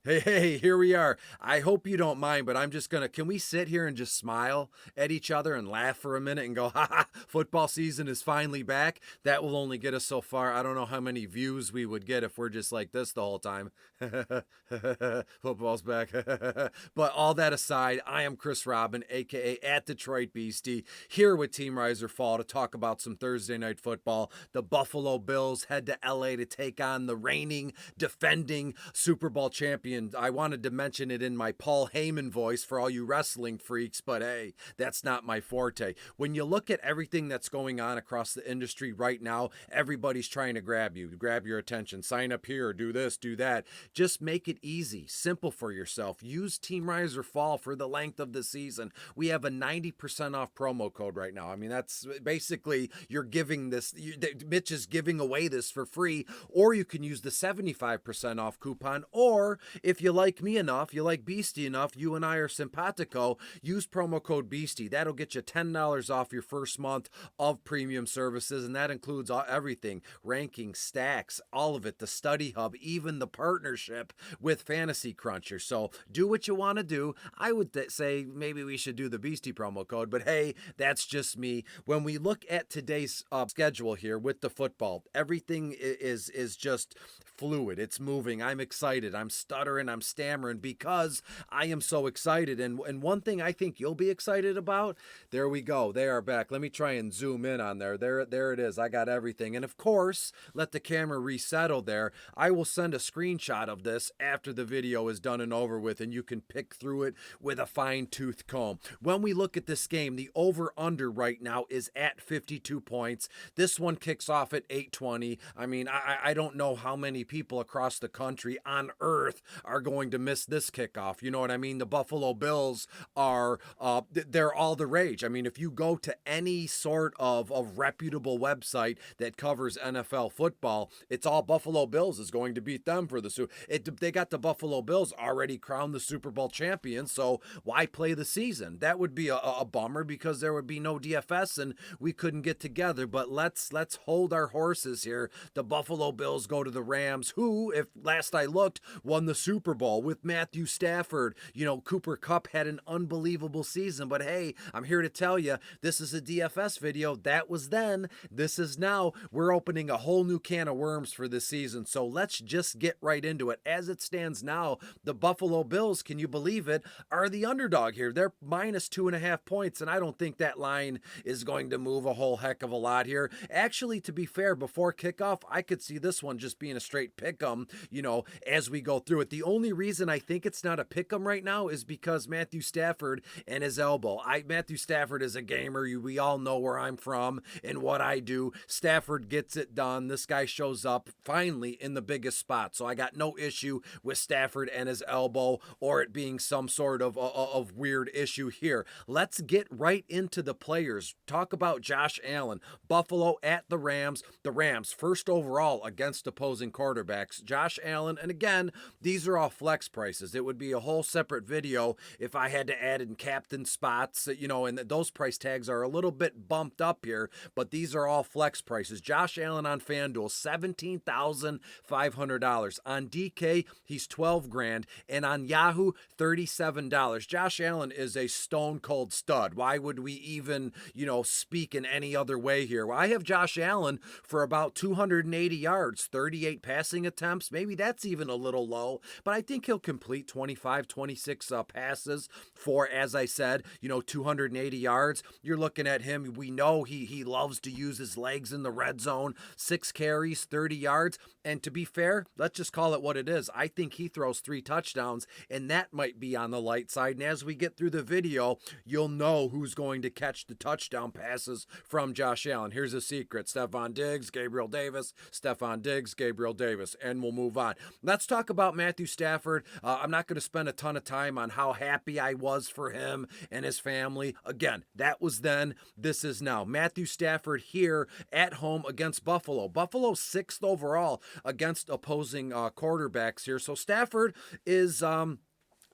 Hey, here we are. I hope you don't mind, but I'm just gonna, can we sit here and just smile at each other and laugh for a minute and go, ha ha, football season is finally back? That will only get us so far. I don't know how many views we would get if we're just like this the whole time. Football's back. But all that aside, I am Chris Robin, aka at Detroit Beastie, here with Team Riser Fall to talk about some Thursday night football. The Buffalo Bills head to LA to take on the reigning, defending Super Bowl champion. I wanted to mention it in my Paul Heyman voice for all you wrestling freaks, but hey, that's not my forte. When you look at everything that's going on across the industry right now, everybody's trying to grab you, grab your attention, sign up here, do this, do that. Just make it easy, simple for yourself. Use Team Riser Fall for the length of the season. We have a 90% off promo code right now. I mean, that's basically, you're giving this, Mitch is giving away this for free, or you can use the 75% off coupon, or if you like me enough, you like Beastie enough, you and I are simpatico, use promo code Beastie. That'll get you $10 off your first month of premium services, and that includes everything, rankings, stacks, all of it, the study hub, even the partnership with Fantasy Cruncher. So do what you want to do. I would say maybe we should do the Beastie promo code, but hey, that's just me. When we look at today's schedule here with the football, everything is just fluid. It's moving. I'm excited. I'm stuttering. I'm stammering because I am so excited. And one thing I think you'll be excited about, there we go. They are back. Let me try and zoom in on there. There it is. I got everything. And of course, let the camera resettle there. I will send a screenshot of this after the video is done and over with, and you can pick through it with a fine-tooth comb. When we look at this game, the over-under right now is at 52 points. This one kicks off at 8:20. I mean, I don't know how many people across the country on earth are going to miss this kickoff. You know what I mean? The Buffalo Bills are, they're all the rage. I mean, if you go to any sort of reputable website that covers NFL football, it's all Buffalo Bills is going to beat them for the Super. They got the Buffalo Bills already crowned the Super Bowl champion, so why play the season? That would be a bummer because there would be no DFS and we couldn't get together. But let's hold our horses here. The Buffalo Bills go to the Rams, who, if last I looked, won the Super Bowl with Matthew Stafford. You know, Cooper Kupp had an unbelievable season, but hey, I'm here to tell you, this is a DFS video. That was then. This is now. We're opening a whole new can of worms for this season, so let's just get right into it. As it stands now, the Buffalo Bills, can you believe it, are the underdog here. They're minus 2.5 points, and I don't think that line is going to move a whole heck of a lot here. Actually, to be fair, before kickoff, I could see this one just being a straight pick'em, you know, as we go through it. The only reason I think it's not a pick'em right now is because Matthew Stafford and his elbow. Matthew Stafford is a gamer. We all know where I'm from and what I do. Stafford gets it done. This guy shows up finally in the biggest spot. So I got no issue with Stafford and his elbow or it being some sort of weird issue here. Let's get right into the players. Talk about Josh Allen. Buffalo at the Rams. The Rams first overall against opposing quarterbacks. Josh Allen, and again, these are all flex prices. It would be a whole separate video if I had to add in captain spots, you know, and those price tags are a little bit bumped up here, but these are all flex prices. Josh Allen on FanDuel, $17,500. On DK, he's 12 grand, and on Yahoo, $37. Josh Allen is a stone cold stud. Why would we even, you know, speak in any other way here? Well, I have Josh Allen for about 280 yards, 38 passing attempts. Maybe that's even a little low, but I think he'll complete 25, 26 passes for, as I said, you know, 280 yards. You're looking at him. We know he loves to use his legs in the red zone. 6 carries, 30 yards. And to be fair, let's just call it what it is. I think he throws 3 touchdowns, and that might be on the light side. And as we get through the video, you'll know who's going to catch the touchdown passes from Josh Allen. Here's a secret. Stefon Diggs, Gabriel Davis, Stefon Diggs, Gabriel Davis, and we'll move on. Let's talk about Matthew Stafford. I'm not going to spend a ton of time on how happy I was for him and his family. Again, that was then, this is now. Matthew Stafford here at home against Buffalo. Buffalo 6th overall against opposing quarterbacks here. So Stafford is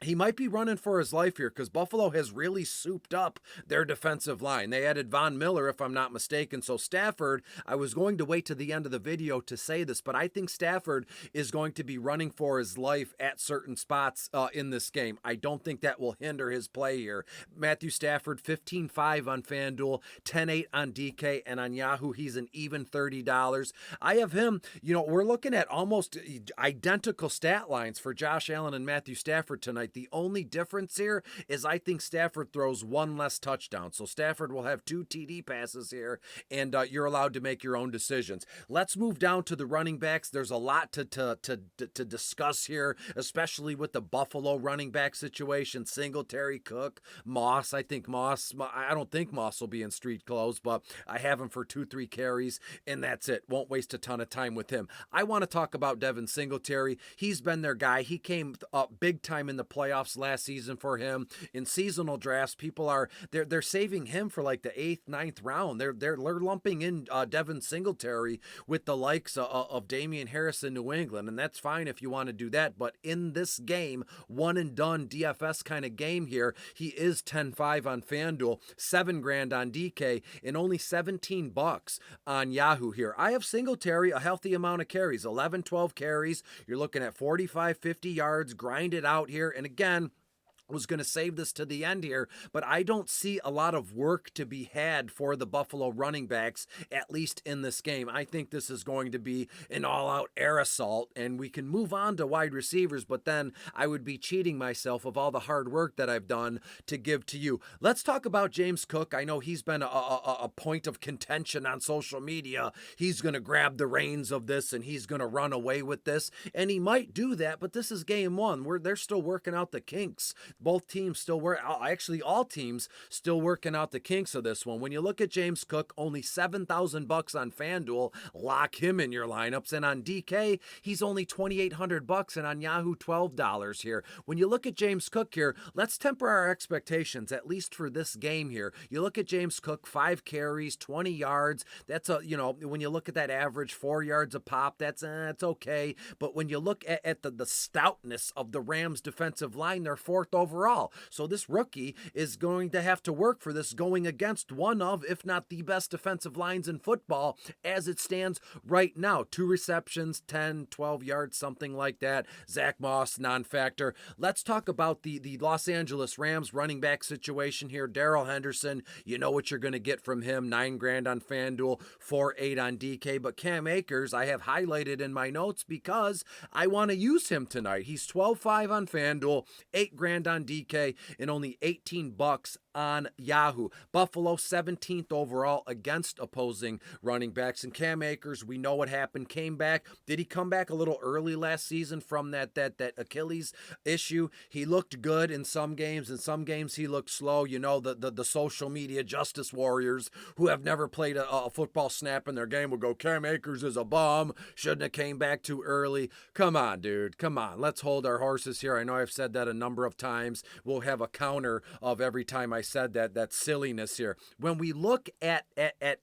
he might be running for his life here because Buffalo has really souped up their defensive line. They added Von Miller, if I'm not mistaken. So Stafford, I was going to wait to the end of the video to say this, but I think Stafford is going to be running for his life at certain spots in this game. I don't think that will hinder his play here. Matthew Stafford, 15-5 on FanDuel, 10-8 on DK, and on Yahoo, he's an even $30. I have him, we're looking at almost identical stat lines for Josh Allen and Matthew Stafford tonight. The only difference here is I think Stafford throws one less touchdown. So Stafford will have 2 TD passes here, and you're allowed to make your own decisions. Let's move down to the running backs. There's a lot to discuss here, especially with the Buffalo running back situation. Singletary, Cook, Moss. I don't think Moss will be in street clothes, but I have him for 2-3 carries, and that's it. Won't waste a ton of time with him. I want to talk about Devin Singletary. He's been their guy. He came up big time in the playoffs last season for him. In seasonal drafts, people they're saving him for like the 8th, 9th round. They're lumping in Devin Singletary with the likes of Damian Harris in New England, and that's fine if you want to do that. But in this game, one and done DFS kind of game here, he is 10-5 on FanDuel, $7,000 on DK, and only $17 on Yahoo here. I have Singletary a healthy amount of carries, 11, 12 carries. You're looking at 45, 50 yards, grind it out here. And again, was going to save this to the end here, but I don't see a lot of work to be had for the Buffalo running backs, at least in this game. I think this is going to be an all-out air assault, and we can move on to wide receivers, but then I would be cheating myself of all the hard work that I've done to give to you. Let's talk about James Cook. I know he's been a point of contention on social media. He's going to grab the reins of this, and he's going to run away with this, and he might do that, but this is game one. They're still working out the kinks. Both teams still work. Actually, all teams still working out the kinks of this one. When you look at James Cook, only $7,000 on FanDuel, lock him in your lineups, and on DK, he's only $2,800, and on Yahoo, $12 here. When you look at James Cook here, let's temper our expectations, at least for this game here. You look at James Cook, 5 carries, 20 yards. That's when you look at that average, 4 yards a pop, that's okay. But when you look at the stoutness of the Rams defensive line, they're 4th overall. So this rookie is going to have to work for this, going against one of, if not the best defensive lines in football as it stands right now. 2 receptions, 10, 12 yards, something like that. Zach Moss, non-factor. Let's talk about the Los Angeles Rams running back situation here. Darrell Henderson, you know what you're going to get from him. $9,000 on FanDuel, 4-8 on DK. But Cam Akers, I have highlighted in my notes because I want to use him tonight. He's 12-5 on FanDuel, $8,000 on DK, and only $18 on Yahoo. Buffalo 17th overall against opposing running backs. And Cam Akers, we know what happened. Came back. Did he come back a little early last season from that Achilles issue? He looked good in some games. In some games he looked slow. You know, the social media justice warriors who have never played a football snap in their game will go, Cam Akers is a bum. Shouldn't have came back too early. Come on, dude. Come on. Let's hold our horses here. I know I've said that a number of times. We'll have a counter of every time I said that silliness here. When we look at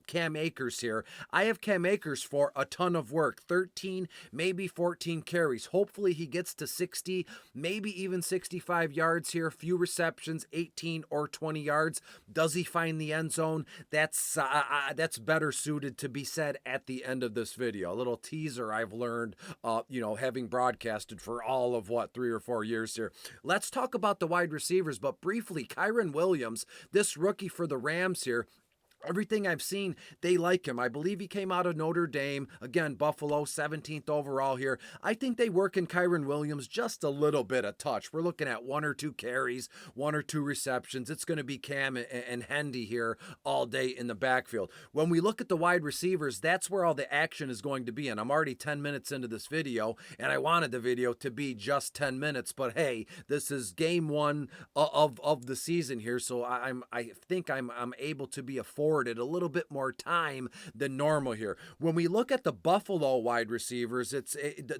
Cam Akers here, I have Cam Akers for a ton of work, 13, maybe 14 carries. Hopefully he gets to 60, maybe even 65 yards here, few receptions, 18 or 20 yards. Does he find the end zone? That's better suited to be said at the end of this video. A little teaser I've learned, having broadcasted for all of 3 or 4 years here. Let's talk about the wide receivers, but briefly, Kyren Williams, this rookie for the Rams here, everything I've seen, they like him. I believe he came out of Notre Dame. Again, Buffalo, 17th overall here. I think they work in Kyren Williams just a little bit of touch. We're looking at 1 or 2 carries, 1 or 2 receptions. It's going to be Cam and Hendy here all day in the backfield. When we look at the wide receivers, that's where all the action is going to be. And I'm already 10 minutes into this video, and I wanted the video to be just 10 minutes. But hey, this is game 1 of the season here, so I think I'm able to be a 4 afforded a little bit more time than normal here. When we look at the Buffalo wide receivers,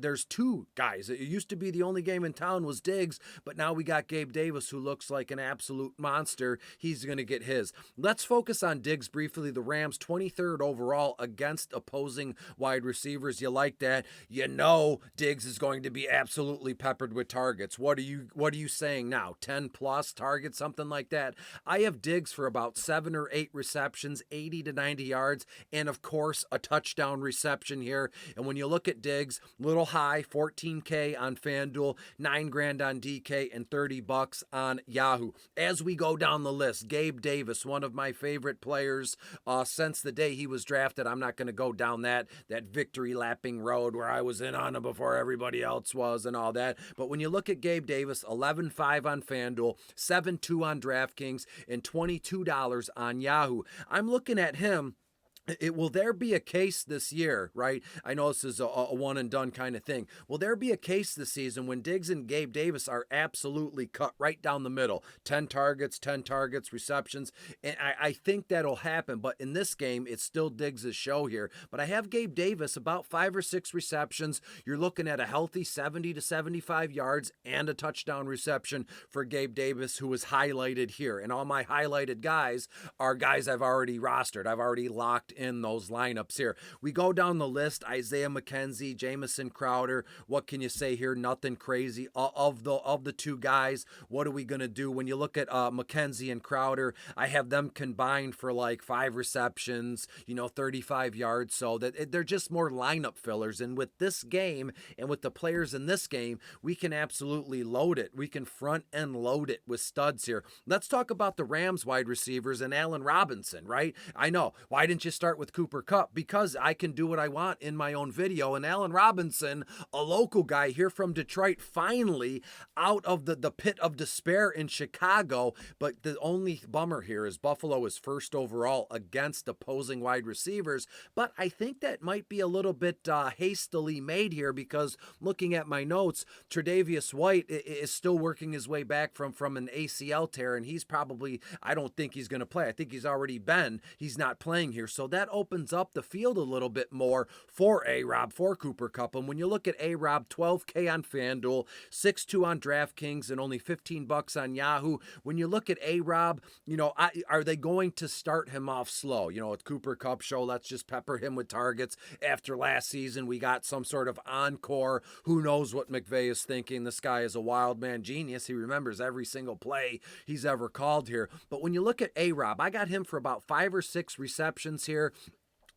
there's two guys. It used to be the only game in town was Diggs, but now we got Gabe Davis, who looks like an absolute monster. He's going to get his. Let's focus on Diggs briefly. The Rams 23rd overall against opposing wide receivers. You like that? You know Diggs is going to be absolutely peppered with targets. What are you saying now? 10 plus targets, something like that. I have Diggs for about 7 or 8 receptions, 80 to 90 yards, and of course a touchdown reception here. And when you look at Diggs, little high, $14K on FanDuel, $9,000 on DK, and $30 on Yahoo. As we go down the list, Gabe Davis, one of my favorite players since the day he was drafted. I'm not going to go down that victory lapping road where I was in on him before everybody else was and all that. But when you look at Gabe Davis, 11.5 on FanDuel, 7.2 on DraftKings, and $22 on Yahoo. I'm looking at him. Will there be a case this year, right? I know this is a one and done kind of thing. Will there be a case this season when Diggs and Gabe Davis are absolutely cut right down the middle? 10 targets, receptions. And I think that'll happen. But in this game, it's still Diggs' show here. But I have Gabe Davis about 5 or 6 receptions. You're looking at a healthy 70 to 75 yards and a touchdown reception for Gabe Davis, who is highlighted here. And all my highlighted guys are guys I've already rostered. I've already locked in those lineups here. We go down the list: Isaiah McKenzie, Jamison Crowder. What can you say here? Nothing crazy. Of the two guys, what are we going to do? When you look at McKenzie and Crowder, I have them combined for like 5 receptions, 35 yards, so that they're just more lineup fillers. And with this game and with the players in this game, we can absolutely load it. We can front and load it with studs here. Let's talk about the Rams wide receivers and Allen Robinson, right? I know. Why didn't you start with Cooper Kupp? Because I can do what I want in my own video. And Allen Robinson, a local guy here from Detroit, finally out of the pit of despair in Chicago. But the only bummer here is Buffalo is first overall against opposing wide receivers. But I think that might be a little bit hastily made here, because looking at my notes, Tre'Davious White is still working his way back from an ACL tear, and he's probably, I don't think he's going to play. I think he's not playing here. So that opens up the field a little bit more for A-Rob, for Cooper Kupp. And when you look at A-Rob, 12K on FanDuel, 6.2 on DraftKings, and only $15 on Yahoo. When you look at A-Rob, are they going to start him off slow? At Cooper Kupp show, let's just pepper him with targets. After last season, we got some sort of encore. Who knows what McVay is thinking? This guy is a wild man genius. He remembers every single play he's ever called here. But when you look at A-Rob, I got him for about 5 or 6 receptions here,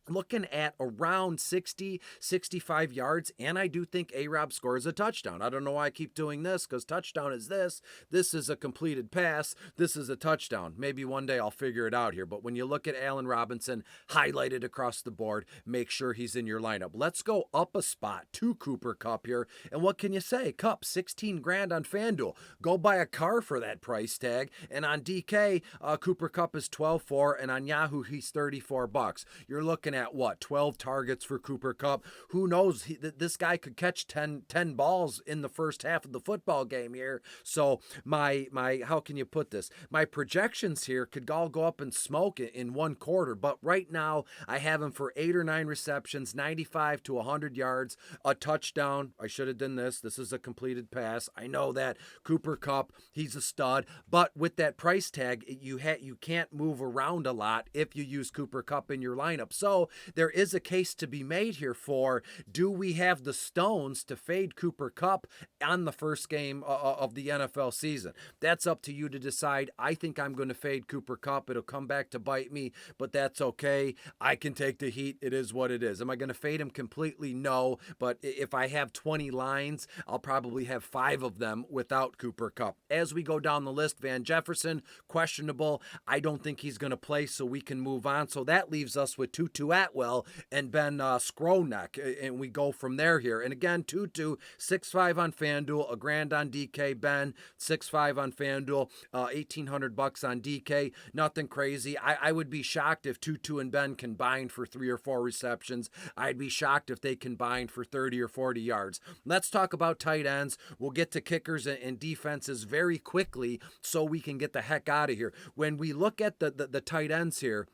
looking at around 60, 65 yards, and I do think A-Rob scores a touchdown. I don't know why I keep doing this, because touchdown is this. This is a completed pass. This is a touchdown. Maybe one day I'll figure it out here, but when you look at Allen Robinson, highlighted across the board, make sure he's in your lineup. Let's go up a spot to Cooper Kupp here, and what can you say? Kupp, $16,000 on FanDuel. Go buy a car for that price tag, and on DK, Cooper Kupp is 12.4, and on Yahoo, he's $34. You're looking at what, 12 targets for Cooper Kupp? Who knows? This guy could catch 10 balls in the first half of the football game here. So my how can you put this? My projections here could all go up in smoke in one quarter, but right now I have him for 8 or 9 receptions, 95 to 100 yards, a touchdown. I should have done this. This is a completed pass. I know that. Cooper Kupp, he's a stud, but with that price tag, you can't move around a lot if you use Cooper Kupp in your lineup. So there is a case to be made here for, do we have the stones to fade Cooper Kupp on the first game of the NFL season? That's up to you to decide. I think I'm going to fade Cooper Kupp. It'll come back to bite me, but that's okay. I can take the heat. It is what it is. Am I going to fade him completely? No, but if I have 20 lines, I'll probably have 5 of them without Cooper Kupp. As we go down the list, Van Jefferson, questionable. I don't think he's going to play, so we can move on. So that leaves us with Tutu Atwell and Ben Skronek, and we go from there here. And again, Tutu, 6.5 on FanDuel, $1,000 on DK. Ben, 6.5 on FanDuel, $1,800 on DK. Nothing crazy. I would be shocked if Tutu and Ben combined for 3 or 4 receptions. I'd be shocked if they combined for 30 or 40 yards. Let's talk about tight ends. We'll get to kickers and defenses very quickly so we can get the heck out of here. When we look at the tight ends here,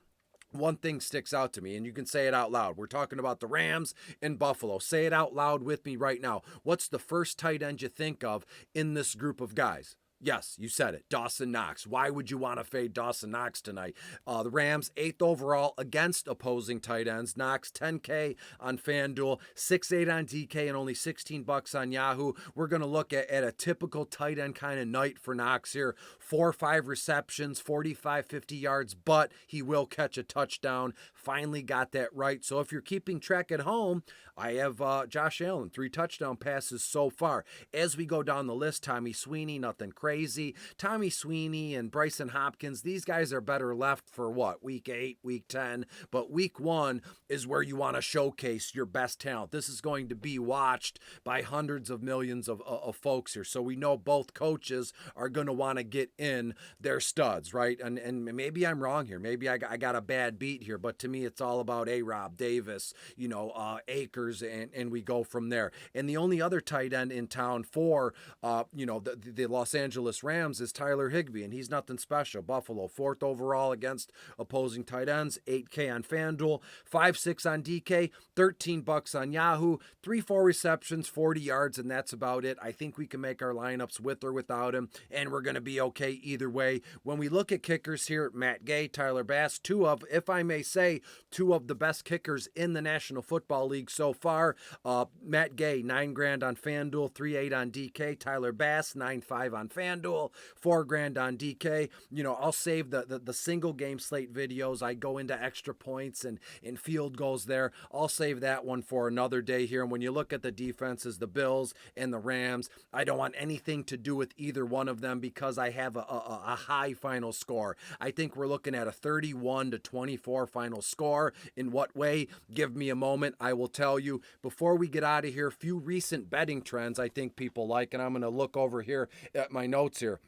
one thing sticks out to me, and you can say it out loud. We're talking about the Rams and Buffalo. Say it out loud with me right now. What's the first tight end you think of in this group of guys? Yes, you said it. Dawson Knox. Why would you want to fade Dawson Knox tonight? The Rams, 8th overall against opposing tight ends. Knox, 10K on FanDuel, 6.8 on DK, and only $16 on Yahoo. We're going to look at a typical tight end kind of night for Knox here. 4 or 5 receptions, 45, 50 yards, but he will catch a touchdown. Finally got that right. So if you're keeping track at home, I have Josh Allen, 3 touchdown passes so far. As we go down the list, Tommy Sweeney, nothing crazy. Tommy Sweeney and Bryson Hopkins, these guys are better left for what? Week 8, week 10. But week 1 is where you want to showcase your best talent. This is going to be watched by hundreds of millions of folks here. So we know both coaches are going to want to get in their studs, right? And maybe I'm wrong here. Maybe I got a bad beat here. But to me, it's all about A-Rob, Davis, Akers, and we go from there. And the only other tight end in town for, the Los Angeles Rams is Tyler Higbee, and he's nothing special. Buffalo, 4th overall against opposing tight ends, 8K on FanDuel, 5.6 on DK, $13 on Yahoo, 3-4 receptions, 40 yards, and that's about it. I think we can make our lineups with or without him, and we're going to be okay either way. When we look at kickers here, Matt Gay, Tyler Bass, two of the best kickers in the National Football League so far. Matt Gay, $9,000 on FanDuel, 3.8 on DK. Tyler Bass, 9.5 on FanDuel, $4,000 on DK. I'll save the single game slate videos. I go into extra points and field goals there. I'll save that one for another day here. And when you look at the defenses, the Bills and the Rams, I don't want anything to do with either one of them because I have a high final score. I think we're looking at a 31-24 final score. In what way? Give me a moment. I will tell you. Before we get out of here, a few recent betting trends I think people like, and I'm going to look over here at my notes here.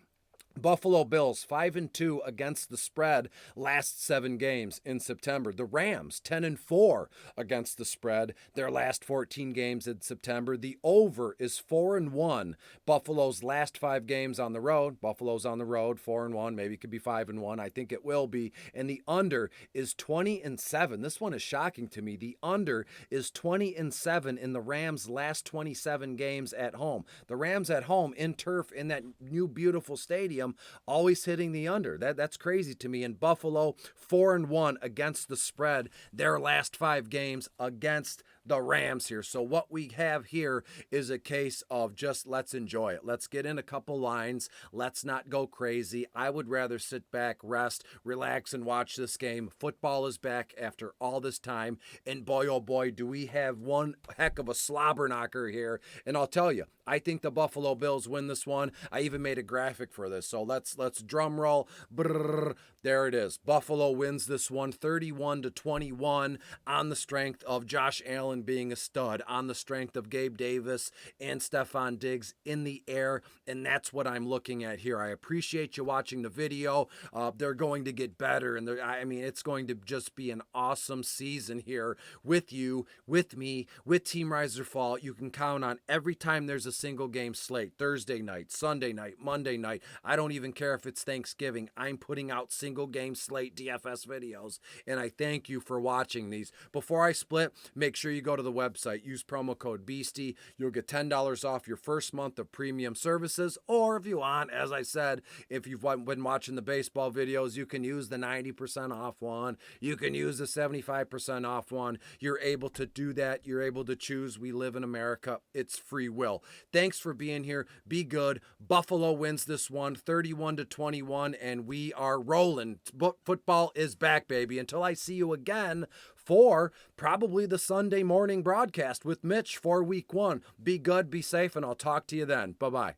Buffalo Bills 5-2 against the spread last 7 games in September. The Rams 10-4 against the spread their last 14 games in September. The over is 4-1. Buffalo's last 5 games on the road. Buffalo's on the road 4-1. Maybe it could be 5-1. I think it will be. And the under is 20-7. This one is shocking to me. The under is 20-7 in the Rams' last 27 games at home. The Rams at home in turf in that new beautiful stadium, always hitting the under. That's crazy to me. And Buffalo 4-1 against the spread their last 5 games against the Rams here. So what we have here is a case of just let's enjoy it. Let's get in a couple lines. Let's not go crazy. I would rather sit back, rest, relax, and watch this game. Football is back after all this time. And boy, oh boy, do we have one heck of a slobber knocker here. And I'll tell you, I think the Buffalo Bills win this one. I even made a graphic for this. So let's drum roll. Brrr, there it is. Buffalo wins this one 31-21 on the strength of Josh Allen being a stud, on the strength of Gabe Davis and Stephon Diggs in the air. And that's what I'm looking at here. I appreciate you watching the video. They're going to get better. And it's going to just be an awesome season here with you, with me, with Team Rise or Fall. You can count on every time there's a single game slate, Thursday night, Sunday night, Monday night. I don't even care if it's Thanksgiving. I'm putting out single game slate DFS videos, and I thank you for watching these. Before I split, make sure you go to the website, use promo code BEASTIE. You'll get $10 off your first month of premium services, or if you want, as I said, if you've been watching the baseball videos, you can use the 90% off one. You can use the 75% off one. You're able to do that. You're able to choose. We live in America. It's free will. Thanks for being here. Be good. Buffalo wins this one 31-21, and we are rolling. Football is back, baby. Until I see you again for probably the Sunday morning broadcast with Mitch for week 1. Be good, be safe, and I'll talk to you then. Bye-bye.